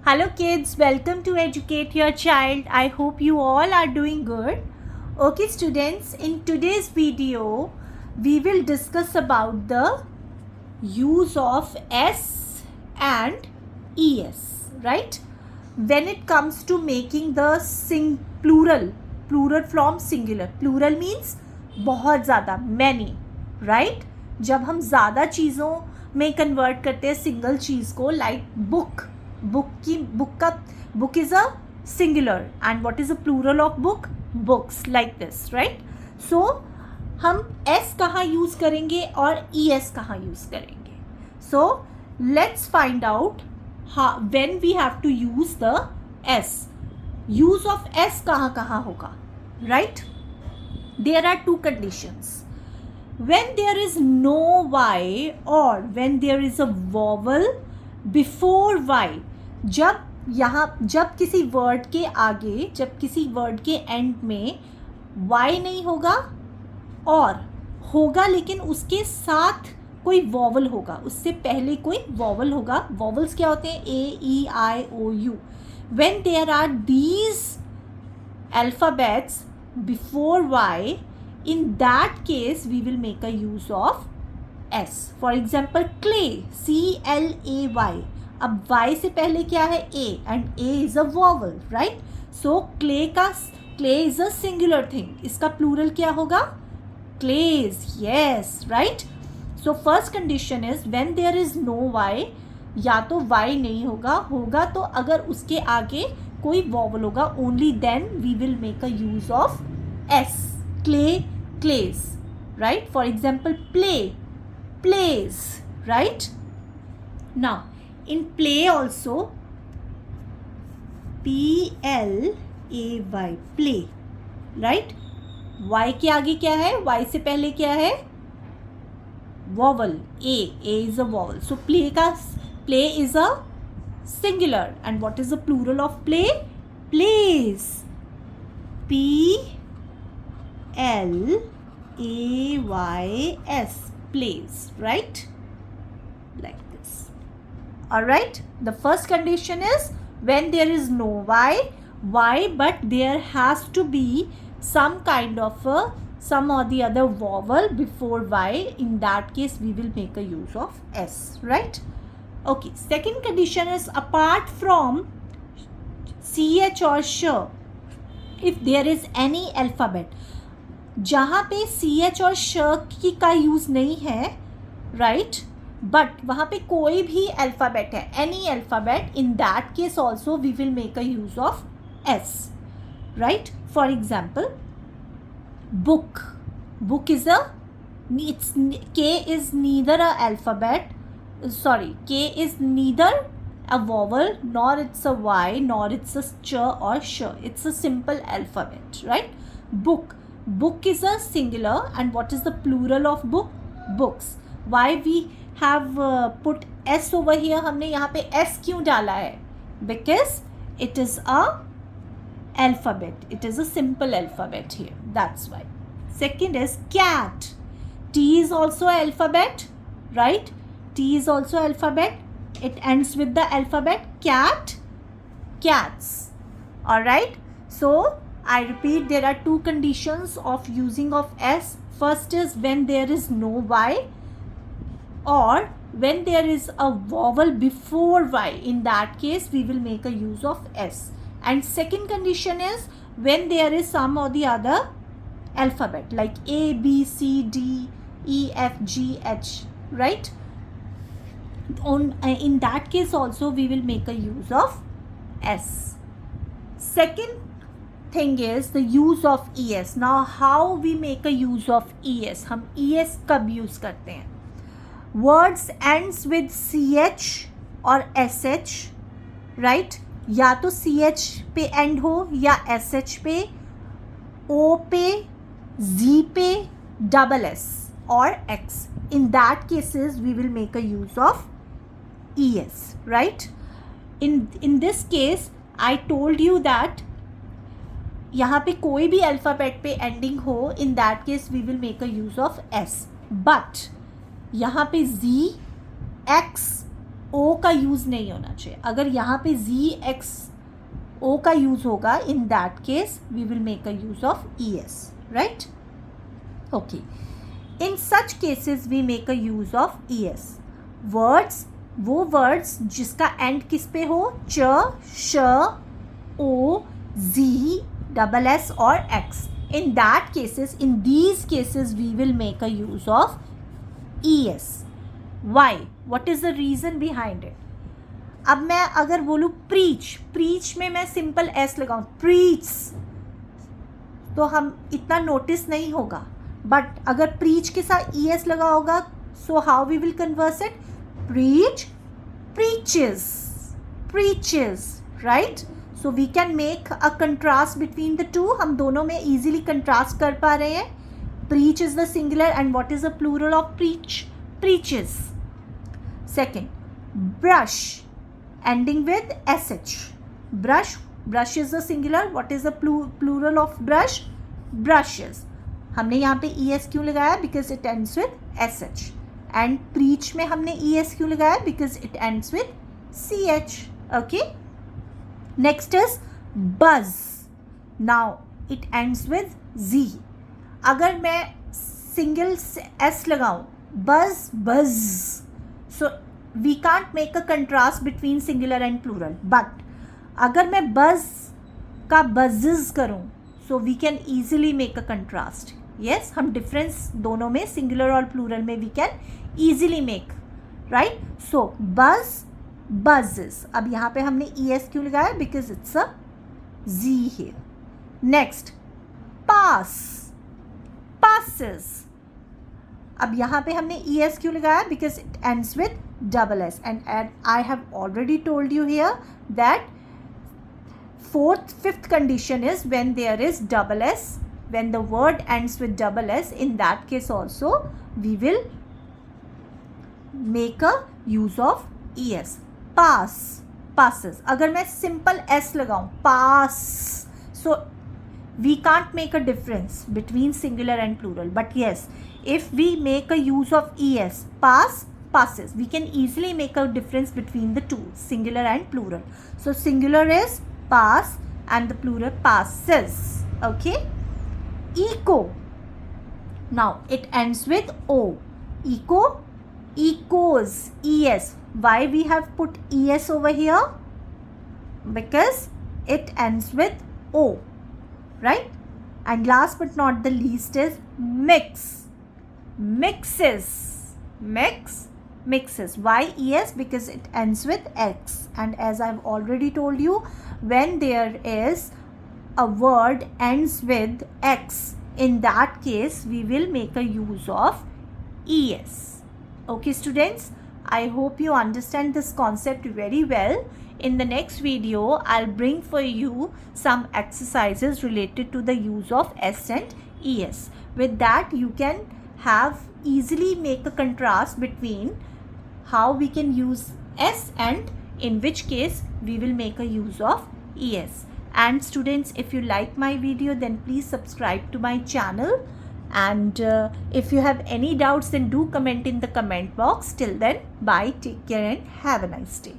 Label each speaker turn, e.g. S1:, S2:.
S1: Hello kids, welcome to Educate Your Child. I hope you all are doing good. Okay students, in today's video, we will discuss about the use of S and ES, right? When it comes to making the plural from singular. Plural means बहुत ज़्यादा, many, right? जब हम ज़्यादा चीज़ों में convert करते हैं single चीज़ को, like book is a singular and what is a plural of book? Books, like this, right? So हम S कहाँ यूज़ करेंगे और ES कहाँ यूज़ करेंगे? So let's find out when we have to use the S. Use of S कहाँ होगा, right? There are two conditions. When there is no Y or when there is a vowel before Y, जब किसी word के आगे, जब किसी word के and में Y नहीं होगा और होगा लेकिन उसके साथ कोई वॉवल होगा, उससे पहले कोई वॉवल होगा. वॉवल्स क्या होते हैं? A, E, I, O, U. When there are these alphabets before Y, in that case we will make a use of S. For example, clay, C-L-A-Y. अब Y से पहले क्या है? A, and A is a vowel, right? So clay is a singular thing. इसका plural क्या होगा? Clays. Yes, right? So first condition is when there is no Y, या तो Y नहीं होगा तो अगर उसके आगे कोई vowel होगा, only then we will make a use of S. Clay, clays, right? For example, play, plays, right? Now in play also, P-L-A-Y, play, right? Y के आगे क्या है? Y से पहले क्या है? Vowel, A is a vowel. So play is a singular, and what is the plural of play? Plays. P-L-A-Y-S, plays, right? Like this. Alright, the first condition is when there is no Y, but there has to be some kind of some or the other vowel before Y. In that case we will make a use of S, right? Okay, second condition is apart from CH or sh, if there is any alphabet, जहाँ पे CH और sh की का use नहीं है, right? But वहाँ पे कोई भी अल्फ़ाबेट है, any alphabet, in that case also we will make a use of S, right? For example, book. Book is K is neither a alphabet, K is neither a vowel, nor it's a Y, nor it's a ch or sh. It's a simple alphabet, right? Book. Book is a singular, and what is the plural of book? Books. Why we have put S over here? हमने यहाँ पे S क्यों डाला है? Because it is a alphabet. It is a simple alphabet here. That's why. Second is cat. T is also alphabet, right? T is also alphabet. It ends with the alphabet cat, cats. Alright. So I repeat, there are two conditions of using of S. First is when there is no Y or when there is a vowel before Y. In that case we will make a use of S. And second condition is when there is some or the other alphabet like A, B, C, D, E, F, G, H, right? In that case also we will make a use of S. Second thing is the use of ES. Now how we make a use of ES? हम ES कब use करते हैं? Words ends with CH और SH, right? या तो CH पे end हो या SH पे, O पे, Z पे, double S or X. In that cases we will make a use of ES, right? In this case I told you that यहाँ पे कोई भी अल्फ़ाबेट पे एंडिंग हो, in that case we will make a use of S. But यहाँ पे Z, X ओ का use नहीं होना चाहिए. अगर यहाँ पे जी एक्स ओ का यूज़ होगा, in that case we will make a use of E S, right. Okay, in such cases we make a use of E S. Words, वो वर्ड्स जिसका एंड किस पे हो, च, श, ओ, जी, डबल एस और X. In that cases, in these cases, we will make a use of es. Why? What is the reason behind it? अब मैं अगर बोलूँ preach, preach में मैं simple s लगाऊँ, preach, तो हम इतना notice नहीं होगा. But अगर preach के साथ es लगा होगा, so how we will converse it? Preach, preaches, preaches, right? So we can make a contrast between the two. हम दोनों में easily contrast कर पा रहे हैं. Preach is the singular and what is the plural of preach? Preaches. Second, brush, ending with sh. Brush, brush is the singular. What is the plural of brush? Brushes. हमने यहाँ पे es क्यों लगाया? Because it ends with sh. And preach में हमने es क्यों लगाया? Because it ends with ch. Okay. Next is buzz. Now it ends with z. अगर मैं single s लगाऊं, buzz, buzz, so we can't make a contrast between singular and plural. But अगर मैं buzz का buzzes करूं, so we can easily make a contrast. Yes, हम difference दोनों में singular और plural में we can easily make, right? So buzz, buzzes. अब यहाँ पे हमने es क्यों लगाया? Because it's a z here. Next, pass, passes. अब यहाँ पे हमने es क्यों लगाया? Because it ends with double s. And I have already told you here that fifth condition is when there is double s. When the word ends with double s, in that case also we will make a use of es. Pass, passes. अगर मैं simple s लगाऊं, pass, so we can't make a difference between singular and plural. But yes, if we make a use of es, pass, passes, we can easily make a difference between the two, singular and plural. So singular is pass and the plural passes. Okay. Echo. Now it ends with o. Echo, echoes, es. Why we have put es over here? Because it ends with o, right? And last but not the least is mix, mixes, mix, mixes. Why es? Because it ends with x. And as I've already told you, when there is a word ends with x, in that case we will make a use of es. Okay students, I hope you understand this concept very well. In the next video, I'll bring for you some exercises related to the use of s and es. With that, you can have easily make a contrast between how we can use s and in which case we will make a use of es. And students, if you like my video, then please subscribe to my channel. And if you have any doubts, then do comment in the comment box. Till then, bye, take care and have a nice day.